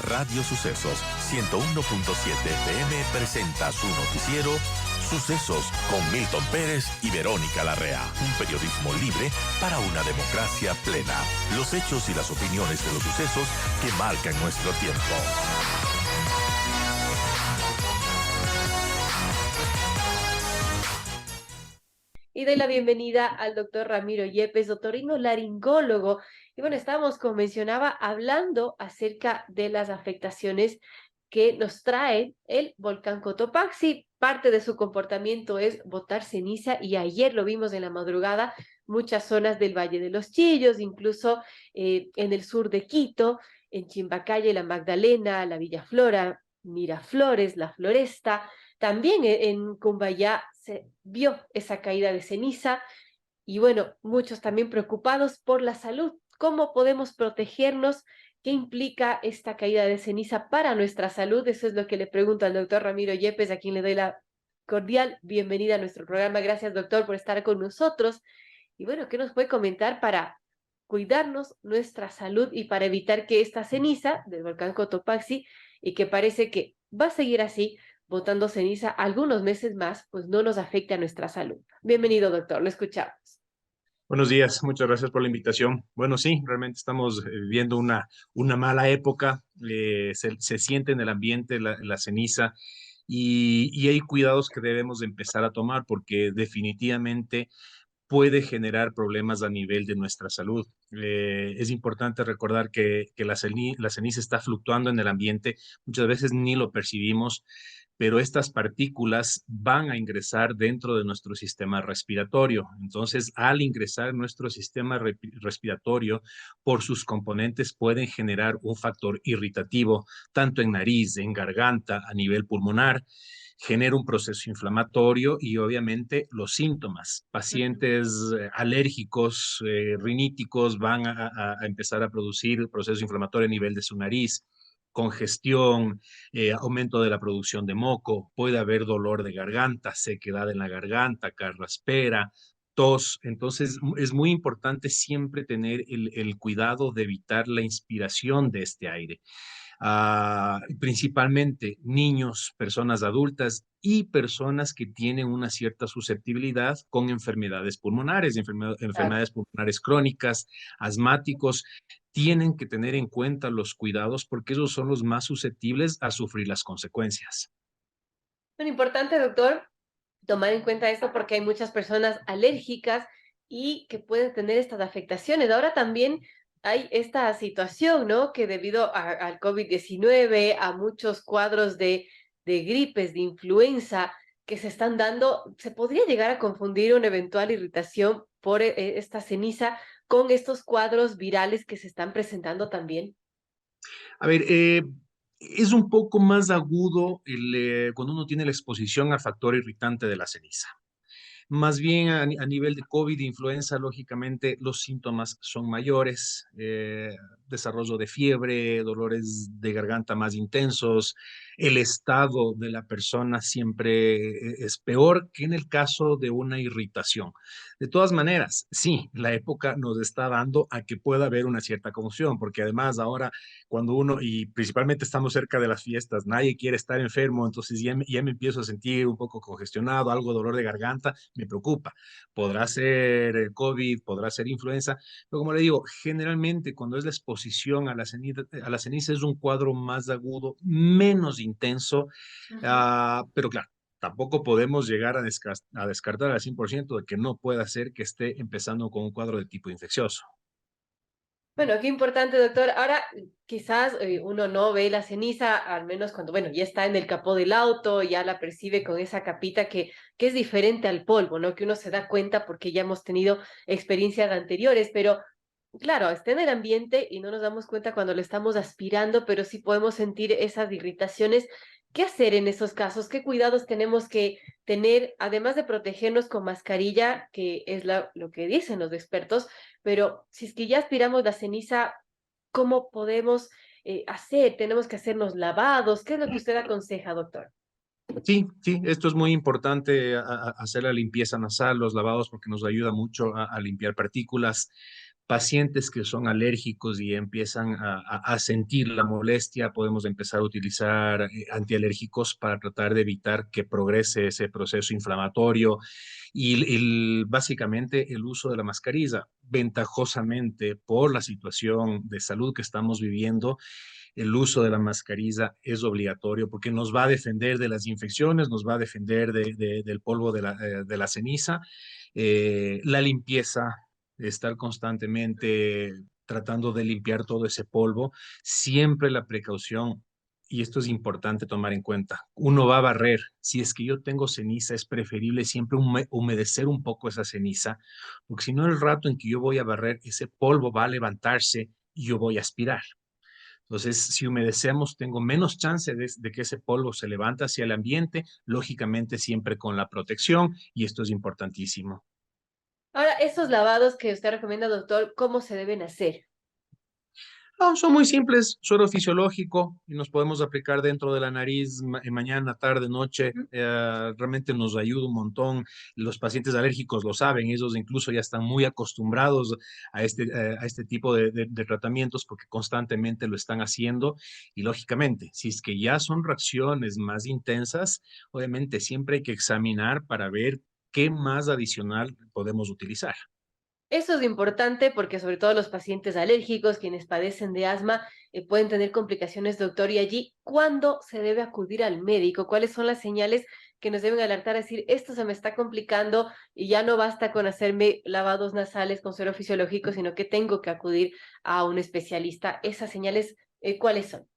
Radio Sucesos 101.7 FM presenta su noticiero Sucesos con Milton Pérez y Verónica Larrea. Un periodismo libre para una democracia plena. Los hechos y las opiniones de los sucesos que marcan nuestro tiempo. Y doy la bienvenida al doctor Ramiro Yepes, otorrinolaringólogo. Y bueno, estábamos, como mencionaba, hablando acerca de las afectaciones que nos trae el volcán Cotopaxi. Parte de su comportamiento es botar ceniza y ayer lo vimos en la madrugada, muchas zonas del Valle de los Chillos, incluso en el sur de Quito, en Chimbacaya, La Magdalena, la Villa Flora, Miraflores, La Floresta. También en Cumbayá se vio esa caída de ceniza y bueno, muchos también preocupados por la salud. ¿Cómo podemos protegernos? ¿Qué implica esta caída de ceniza para nuestra salud? Eso es lo que le pregunto al doctor Ramiro Yepes, a quien le doy la cordial bienvenida a nuestro programa. Gracias, doctor, por estar con nosotros. Y bueno, ¿qué nos puede comentar para cuidarnos nuestra salud y para evitar que esta ceniza del volcán Cotopaxi, y que parece que va a seguir así, botando ceniza algunos meses más, pues no nos afecte a nuestra salud? Bienvenido, doctor, lo escuchamos. Buenos días, muchas gracias por la invitación. Bueno, sí, realmente estamos viviendo una mala época, se siente en el ambiente la ceniza y hay cuidados que debemos de empezar a tomar porque definitivamente puede generar problemas a nivel de nuestra salud. Es importante recordar que la ceniza está fluctuando en el ambiente, muchas veces ni lo percibimos, pero estas partículas van a ingresar dentro de nuestro sistema respiratorio. Entonces, al ingresar en nuestro sistema respiratorio, por sus componentes pueden generar un factor irritativo, tanto en nariz, en garganta, a nivel pulmonar, genera un proceso inflamatorio y obviamente los síntomas. Pacientes alérgicos, riníticos van a empezar a producir proceso inflamatorio a nivel de su nariz, congestión, aumento de la producción de moco, puede haber dolor de garganta, sequedad en la garganta, carraspera, tos. Entonces es muy importante siempre tener el cuidado de evitar la inspiración de este aire. Principalmente niños, personas adultas y personas que tienen una cierta susceptibilidad con enfermedades pulmonares, Claro. enfermedades pulmonares crónicas, asmáticos, tienen que tener en cuenta los cuidados porque esos son los más susceptibles a sufrir las consecuencias. Bueno, importante, doctor, tomar en cuenta esto porque hay muchas personas alérgicas y que pueden tener estas afectaciones. Ahora también hay esta situación, ¿no? Que debido al COVID-19, a muchos cuadros de gripes, de influenza que se están dando, se podría llegar a confundir una eventual irritación por esta ceniza con estos cuadros virales que se están presentando también. A ver, es un poco más agudo cuando uno tiene la exposición al factor irritante de la ceniza. Más bien a nivel de COVID e influenza, lógicamente los síntomas son mayores, desarrollo de fiebre, dolores de garganta más intensos, el estado de la persona siempre es peor que en el caso de una irritación. De todas maneras, sí, la época nos está dando a que pueda haber una cierta confusión, porque además ahora cuando uno, y principalmente estamos cerca de las fiestas, nadie quiere estar enfermo, entonces ya me empiezo a sentir un poco congestionado, algo de dolor de garganta, me preocupa. Podrá ser COVID, podrá ser influenza, pero como le digo, generalmente cuando es la exposición a la ceniza es un cuadro más agudo, menos intenso, Ujú. pero claro, tampoco podemos llegar a descartar al 100% de que no pueda ser que esté empezando con un cuadro de tipo infeccioso. Bueno, qué importante, doctor. Ahora, quizás uno no ve la ceniza, al menos cuando, bueno, ya está en el capó del auto, ya la percibe con esa capita que es diferente al polvo, ¿no? Que uno se da cuenta porque ya hemos tenido experiencias anteriores, pero claro, está en el ambiente y no nos damos cuenta cuando lo estamos aspirando, pero sí podemos sentir esas irritaciones. ¿Qué hacer en esos casos? ¿Qué cuidados tenemos que tener, además de protegernos con mascarilla, que es lo que dicen los expertos? Pero si es que ya aspiramos la ceniza, ¿cómo podemos hacer? ¿Tenemos que hacernos lavados? ¿Qué es lo que usted aconseja, doctor? Sí, sí, esto es muy importante, hacer la limpieza nasal, los lavados, porque nos ayuda mucho a limpiar partículas. Pacientes que son alérgicos y empiezan a sentir la molestia, podemos empezar a utilizar antialérgicos para tratar de evitar que progrese ese proceso inflamatorio y básicamente el uso de la mascarilla. Ventajosamente, por la situación de salud que estamos viviendo, el uso de la mascarilla es obligatorio porque nos va a defender de las infecciones, nos va a defender del polvo de la ceniza, la limpieza, estar constantemente tratando de limpiar todo ese polvo, siempre la precaución. Y esto es importante tomar en cuenta. Uno va a barrer. Si es que yo tengo ceniza, es preferible siempre humedecer un poco esa ceniza, porque si no, el rato en que yo voy a barrer, ese polvo va a levantarse y yo voy a aspirar. Entonces, si humedecemos, tengo menos chance de que ese polvo se levante hacia el ambiente, lógicamente siempre con la protección, y esto es importantísimo. Ahora, esos lavados que usted recomienda, doctor, ¿cómo se deben hacer? No, son muy simples, suero fisiológico y nos podemos aplicar dentro de la nariz mañana, tarde, noche. Ujú. Realmente nos ayuda un montón. Los pacientes alérgicos lo saben, ellos incluso ya están muy acostumbrados a este tipo de tratamientos porque constantemente lo están haciendo. Y lógicamente, si es que ya son reacciones más intensas, obviamente siempre hay que examinar para ver qué más adicional podemos utilizar. Eso es importante porque sobre todo los pacientes alérgicos, quienes padecen de asma, pueden tener complicaciones, doctor. Y allí, ¿cuándo se debe acudir al médico? ¿Cuáles son las señales que nos deben alertar a decir, esto se me está complicando y ya no basta con hacerme lavados nasales con suero fisiológico, sino que tengo que acudir a un especialista? Esas señales, ¿cuáles son?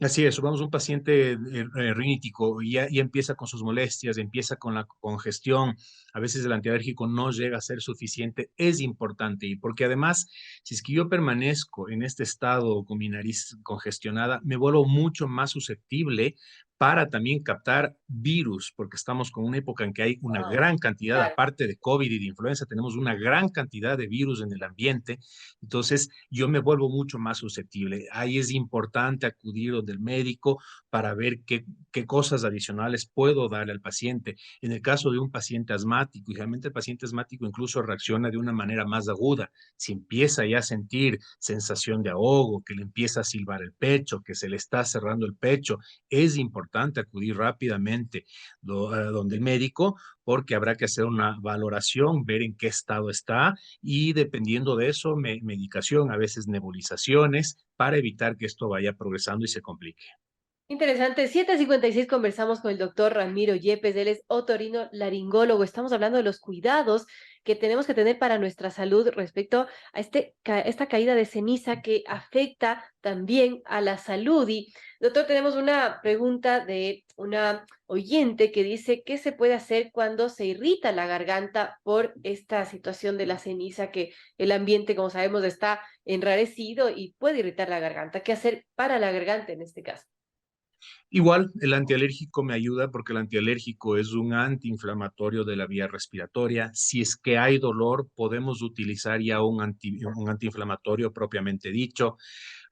Así es, supongamos un paciente rinítico y ya empieza con sus molestias, empieza con la congestión, a veces el antialérgico no llega a ser suficiente, es importante y porque además, si es que yo permanezco en este estado con mi nariz congestionada, me vuelvo mucho más susceptible para también captar virus, porque estamos con una época en que hay una Ah, gran cantidad, claro. aparte de COVID y de influenza, tenemos una gran cantidad de virus en el ambiente. Entonces, yo me vuelvo mucho más susceptible. Ahí es importante acudir donde el médico para ver qué cosas adicionales puedo darle al paciente. En el caso de un paciente asmático, y realmente el paciente asmático incluso reacciona de una manera más aguda. Si empieza ya a sentir sensación de ahogo, que le empieza a silbar el pecho, que se le está cerrando el pecho, es importante acudir rápidamente donde el médico porque habrá que hacer una valoración, ver en qué estado está y dependiendo de eso, medicación, a veces nebulizaciones, para evitar que esto vaya progresando y se complique. Interesante. 7:56 conversamos con el doctor Ramiro Yepes. Él es otorino laringólogo. Estamos hablando de los cuidados que tenemos que tener para nuestra salud respecto a esta caída de ceniza que afecta también a la salud. Y, doctor, tenemos una pregunta de una oyente que dice, ¿qué se puede hacer cuando se irrita la garganta por esta situación de la ceniza, que el ambiente, como sabemos, está enrarecido y puede irritar la garganta? ¿Qué hacer para la garganta en este caso? Igual, el antialérgico me ayuda porque el antialérgico es un antiinflamatorio de la vía respiratoria. Si es que hay dolor, podemos utilizar ya un antiinflamatorio propiamente dicho.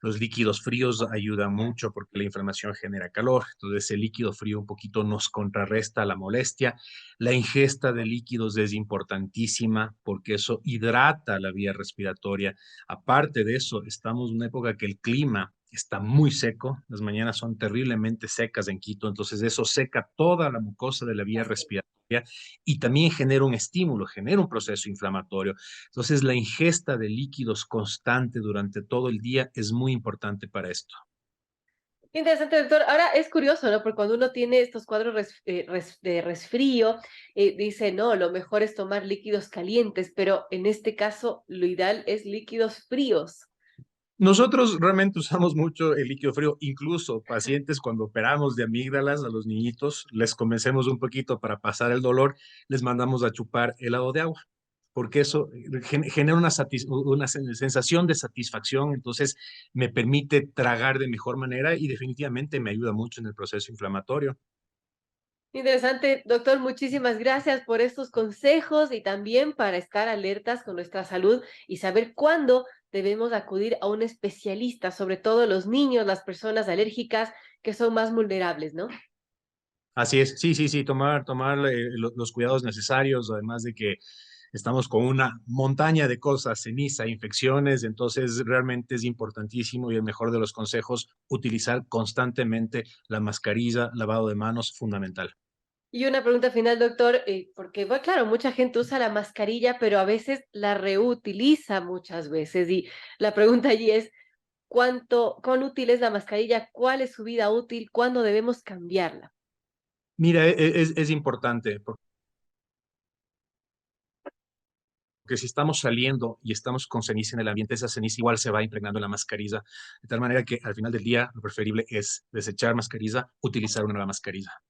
Los líquidos fríos ayudan mucho porque la inflamación genera calor. Entonces, el líquido frío un poquito nos contrarresta la molestia. La ingesta de líquidos es importantísima porque eso hidrata la vía respiratoria. Aparte de eso, estamos en una época que el clima está muy seco, las mañanas son terriblemente secas en Quito, entonces eso seca toda la mucosa de la vía respiratoria y también genera un estímulo, genera un proceso inflamatorio. Entonces la ingesta de líquidos constante durante todo el día es muy importante para esto. Interesante, doctor. Ahora es curioso, ¿no? Porque cuando uno tiene estos cuadros de resfrío, dice, no, lo mejor es tomar líquidos calientes, pero en este caso lo ideal es líquidos fríos. Nosotros realmente usamos mucho el líquido frío, incluso pacientes cuando operamos de amígdalas a los niñitos, les convencemos un poquito para pasar el dolor, les mandamos a chupar helado de agua, porque eso genera una sensación de satisfacción, entonces me permite tragar de mejor manera y definitivamente me ayuda mucho en el proceso inflamatorio. Interesante, doctor. Muchísimas gracias por estos consejos y también para estar alertas con nuestra salud y saber cuándo debemos acudir a un especialista, sobre todo los niños, las personas alérgicas que son más vulnerables, ¿no? Así es, sí, sí, sí, tomar los cuidados necesarios, además de que estamos con una montaña de cosas, ceniza, infecciones, entonces realmente es importantísimo y el mejor de los consejos, utilizar constantemente la mascarilla, lavado de manos, fundamental. Y una pregunta final, doctor, porque, bueno, claro, mucha gente usa la mascarilla, pero a veces la reutiliza muchas veces. Y la pregunta allí es, ¿cuán útil es la mascarilla? ¿Cuál es su vida útil? ¿Cuándo debemos cambiarla? Mira, es importante porque si estamos saliendo y estamos con ceniza en el ambiente, esa ceniza igual se va impregnando en la mascarilla, de tal manera que al final del día lo preferible es desechar mascarilla, utilizar una nueva mascarilla.